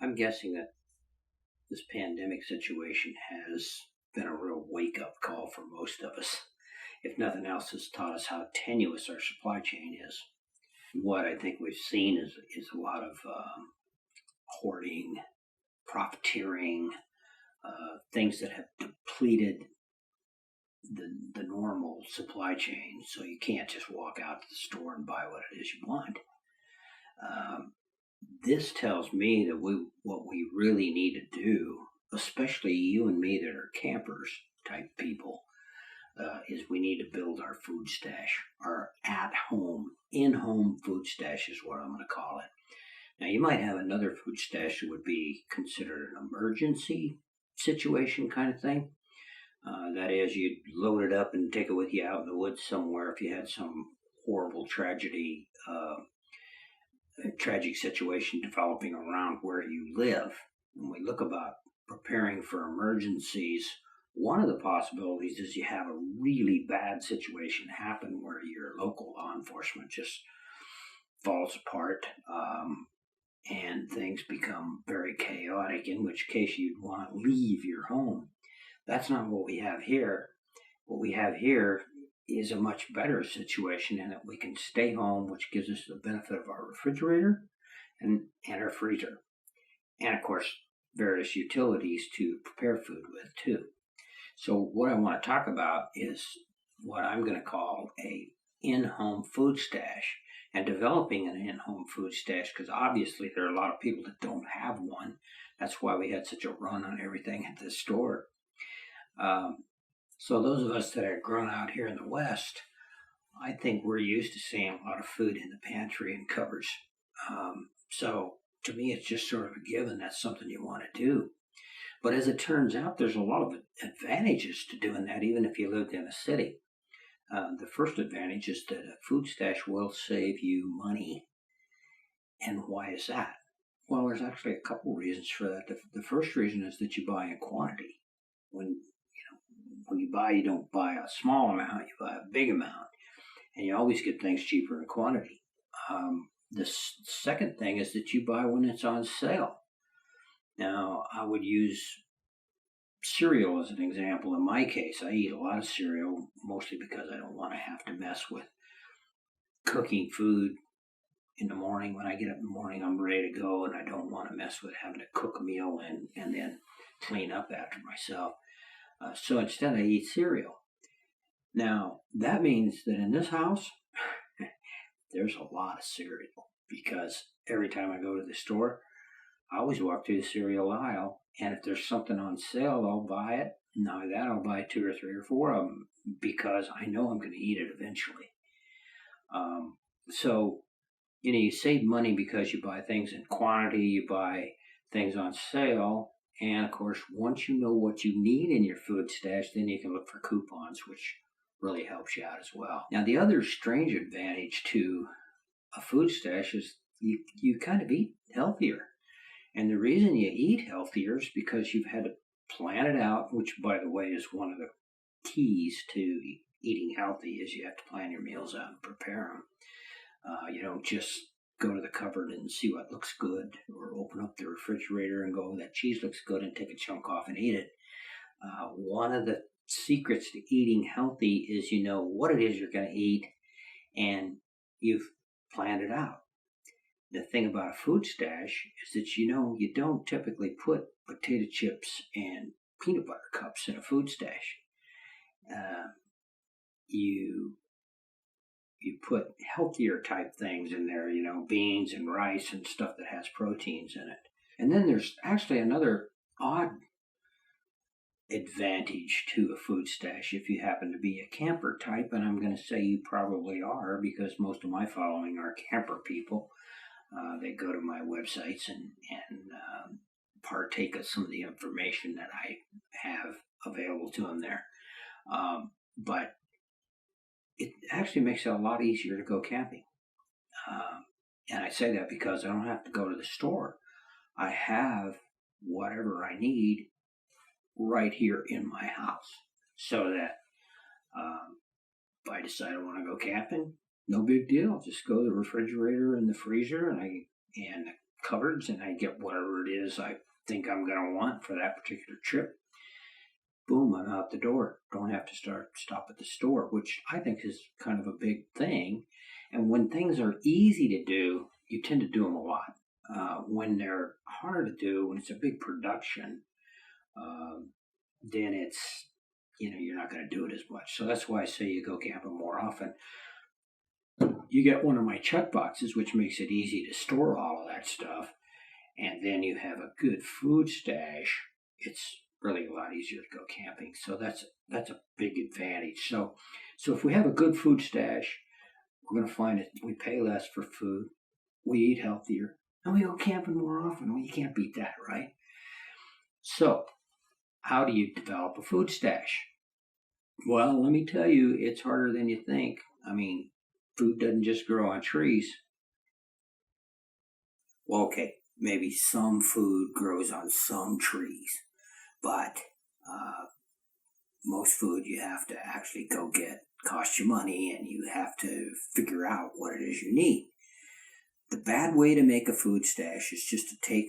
I'm guessing that this pandemic situation has been a real wake up call for most of us. If nothing else, has taught us how tenuous our supply chain is. What I think we've seen is a lot of hoarding, profiteering, things that have depleted the normal supply chain. So you can't just walk out to the store and buy what it is you want. Um, this tells me that what we really need to do, especially you and me that are campers type people, is we need to build our food stash, our at-home, in-home food stash is what I'm going to call it. Now, you might have another food stash that would be considered an emergency situation kind of thing. That is, you'd load it up and take it with you out in the woods somewhere if you had some horrible tragic situation developing around where you live. When we look about preparing for emergencies, one of the possibilities is you have a really bad situation happen where your local law enforcement just falls apart, and things become very chaotic, in which case you'd want to leave your home. That's not what we have here. What we have here is a much better situation in that we can stay home, which gives us the benefit of our refrigerator and our freezer. And of course, various utilities to prepare food with too. So what I want to talk about is what I'm going to call a in-home food stash, and developing an in-home food stash, because obviously there are a lot of people that don't have one. That's why we had such a run on everything at the store. So those of us that are grown out here in the West, I think we're used to seeing a lot of food in the pantry and cupboards. So to me, it's just sort of a given. That's something you want to do. But as it turns out, there's a lot of advantages to doing that, even if you lived in a city. The first advantage is that a food stash will save you money. And why is that? Well, there's actually a couple reasons for that. The first reason is that you buy in quantity. When you buy, you don't buy a small amount, you buy a big amount. And you always get things cheaper in quantity. The second thing is that you buy when it's on sale. Now, I would use cereal as an example. In my case, I eat a lot of cereal, mostly because I don't want to have to mess with cooking food in the morning. When I get up in the morning, I'm ready to go, and I don't want to mess with having to cook a meal and then clean up after myself. So instead, I eat cereal. Now, that means that in this house, there's a lot of cereal, because every time I go to the store, I always walk through the cereal aisle, and if there's something on sale, I'll buy it. Not only that, I'll buy 2 or 3 or 4 of them, because I know I'm going to eat it eventually. So, you save money because you buy things in quantity, you buy things on sale, and of course, once you know what you need in your food stash, then you can look for coupons, which really helps you out as well. Now, the other strange advantage to a food stash is you kind of eat healthier. And the reason you eat healthier is because you've had to plan it out, which, by the way, is one of the keys to eating healthy, is you have to plan your meals out and prepare them. You don't just go to the cupboard and see what looks good, or open up the refrigerator and go, that cheese looks good, and take a chunk off and eat it. One of the secrets to eating healthy is you know what it is you're going to eat, and you've planned it out. The thing about a food stash is that you don't typically put potato chips and peanut butter cups in a food stash. You put healthier type things in there, beans and rice and stuff that has proteins in it. And then there's actually another odd advantage to a food stash if you happen to be a camper type, and I'm going to say you probably are, because most of my following are camper people. They go to my websites and partake of some of the information that I have available to them there. But it actually makes it a lot easier to go camping. And I say that because I don't have to go to the store. I have whatever I need right here in my house, so that if I decide I want to go camping, no big deal. Just go to the refrigerator and the freezer, and cupboards and I get whatever it is I think I'm going to want for that particular trip. Boom, I'm out the door. Don't have to stop at the store, which I think is kind of a big thing. And when things are easy to do, you tend to do them a lot. When they're hard to do, when it's a big production, then it's, you're not going to do it as much. So that's why I say you go camping more often. You get one of my chuck boxes, which makes it easy to store all of that stuff. And then you have a good food stash. It's really a lot easier to go camping. So that's a big advantage. So if we have a good food stash, we're going to find that we pay less for food, we eat healthier, and we go camping more often. Well, you can't beat that, right? So how do you develop a food stash? Well, let me tell you, it's harder than you think. I mean, food doesn't just grow on trees. Well, okay, maybe some food grows on some trees, but most food you have to actually go get, cost you money, and you have to figure out what it is you need. The bad way to make a food stash is just to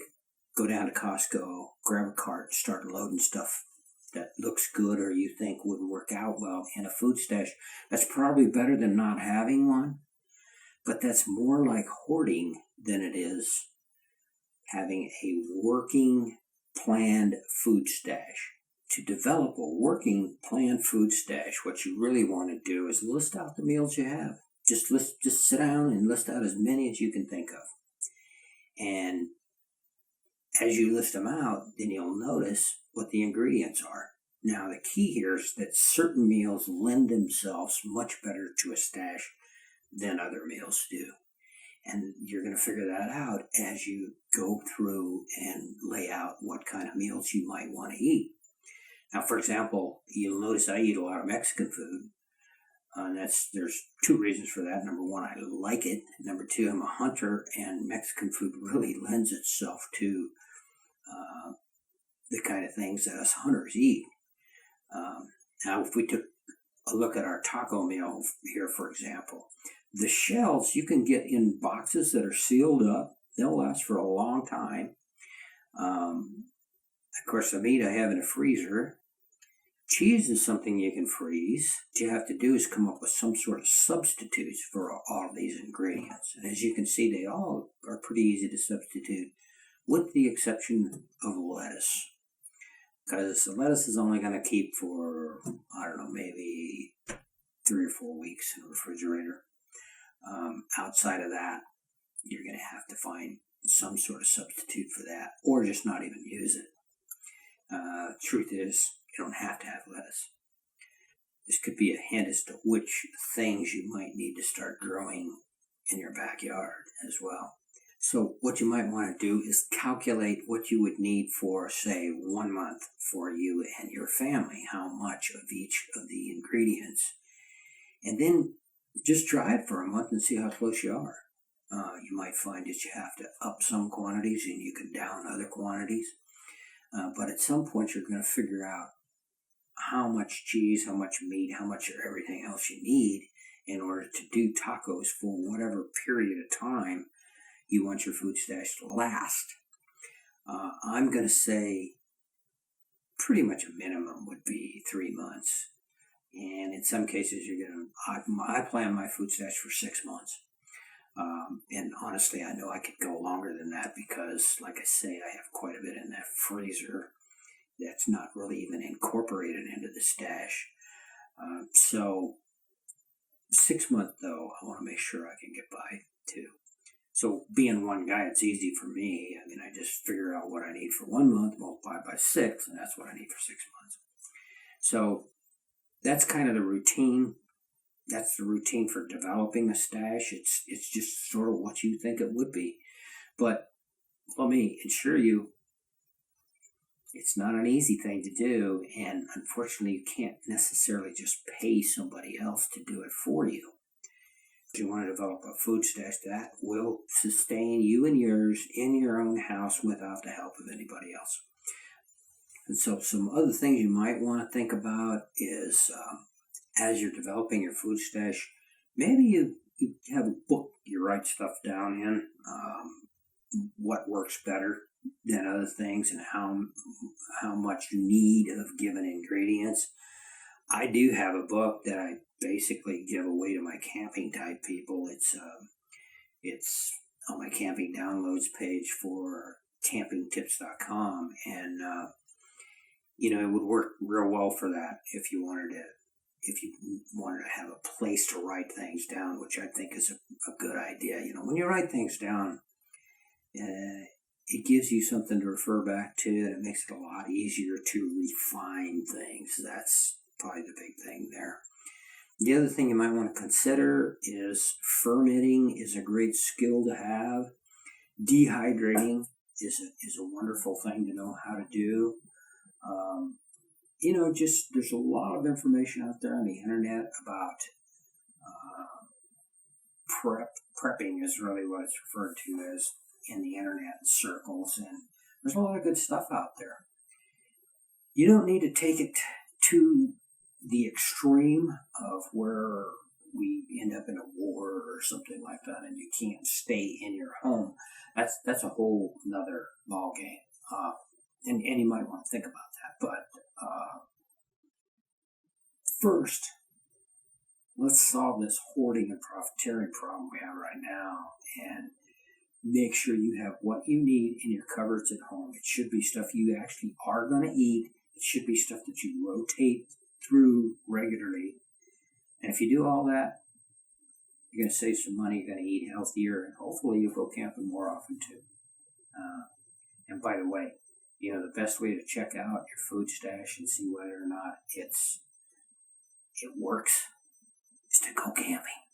go down to Costco, grab a cart, start loading stuff that looks good or you think would work out well in a food stash. That's probably better than not having one, but that's more like hoarding than it is having a working, planned food stash. To develop a working, planned food stash, what you really want to do is list out the meals you have. Just sit down and list out as many as you can think of. And as you list them out, then you'll notice what the ingredients are. Now, the key here is that certain meals lend themselves much better to a stash than other meals do. And you're going to figure that out as you go through and lay out what kind of meals you might want to eat. Now, for example, you'll notice I eat a lot of Mexican food. And there's two reasons for that. Number one, I like it. Number two, I'm a hunter, and Mexican food really lends itself to the kind of things that us hunters eat. Now, if we took a look at our taco meal here, for example, the shells you can get in boxes that are sealed up. They'll last for a long time. Of course, the meat I have in a freezer. Cheese is something you can freeze. What you have to do is come up with some sort of substitutes for all of these ingredients. And as you can see, they all are pretty easy to substitute, with the exception of lettuce. Because the lettuce is only going to keep for, maybe 3 or 4 weeks in the refrigerator. Outside of that, you're going to have to find some sort of substitute for that, or just not even use it. Truth is, you don't have to have lettuce. This could be a hint as to which things you might need to start growing in your backyard as well. So what you might want to do is calculate what you would need for, say, 1 month for you and your family, how much of each of the ingredients. And then just try it for a month and see how close you are. You might find that you have to up some quantities and you can down other quantities. But at some point you're going to figure out how much cheese, how much meat, how much of everything else you need in order to do tacos for whatever period of time you want your food stash to last. I'm going to say pretty much a minimum would be 3 months. And in some cases, I plan my food stash for 6 months. And honestly, I know I could go longer than that because, like I say, I have quite a bit in that freezer that's not really even incorporated into the stash. So 6 months, though, I want to make sure I can get by too. So being one guy, it's easy for me. I mean, I just figure out what I need for 1 month, multiply by 6, and that's what I need for 6 months. So that's kind of the routine. That's the routine for developing a stash. It's just sort of what you think it would be. But let me assure you, it's not an easy thing to do. And unfortunately, you can't necessarily just pay somebody else to do it for you. If you want to develop a food stash that will sustain you and yours in your own house without the help of anybody else. And so some other things you might want to think about is as you're developing your food stash, maybe you have a book you write stuff down in. what works better than other things and how much need of given ingredients. I do have a book that I basically give away to my camping type people. It's on my camping downloads page for campingtips.com, and it would work real well for that if you wanted to have a place to write things down, which I think is a good idea. When you write things down, it gives you something to refer back to, and it makes it a lot easier to refine things. That's probably the big thing there. The other thing you might want to consider is fermenting is a great skill to have. Dehydrating is a wonderful thing to know how to do. Just there's a lot of information out there on the internet about prepping is really what it's referred to as in the internet circles, and there's a lot of good stuff out there. You don't need to take it to the extreme of where we end up in a war or something like that, and you can't stay in your home. That's a whole another ball game, and you might want to think about that. But first, let's solve this hoarding and profiteering problem we have right now, and make sure you have what you need in your cupboards at home. It should be stuff you actually are going to eat. It should be stuff that you rotate through regularly. And if you do all that, you're going to save some money, you're going to eat healthier, and hopefully you'll go camping more often too. And by the way, the best way to check out your food stash and see whether or not it works is to go camping.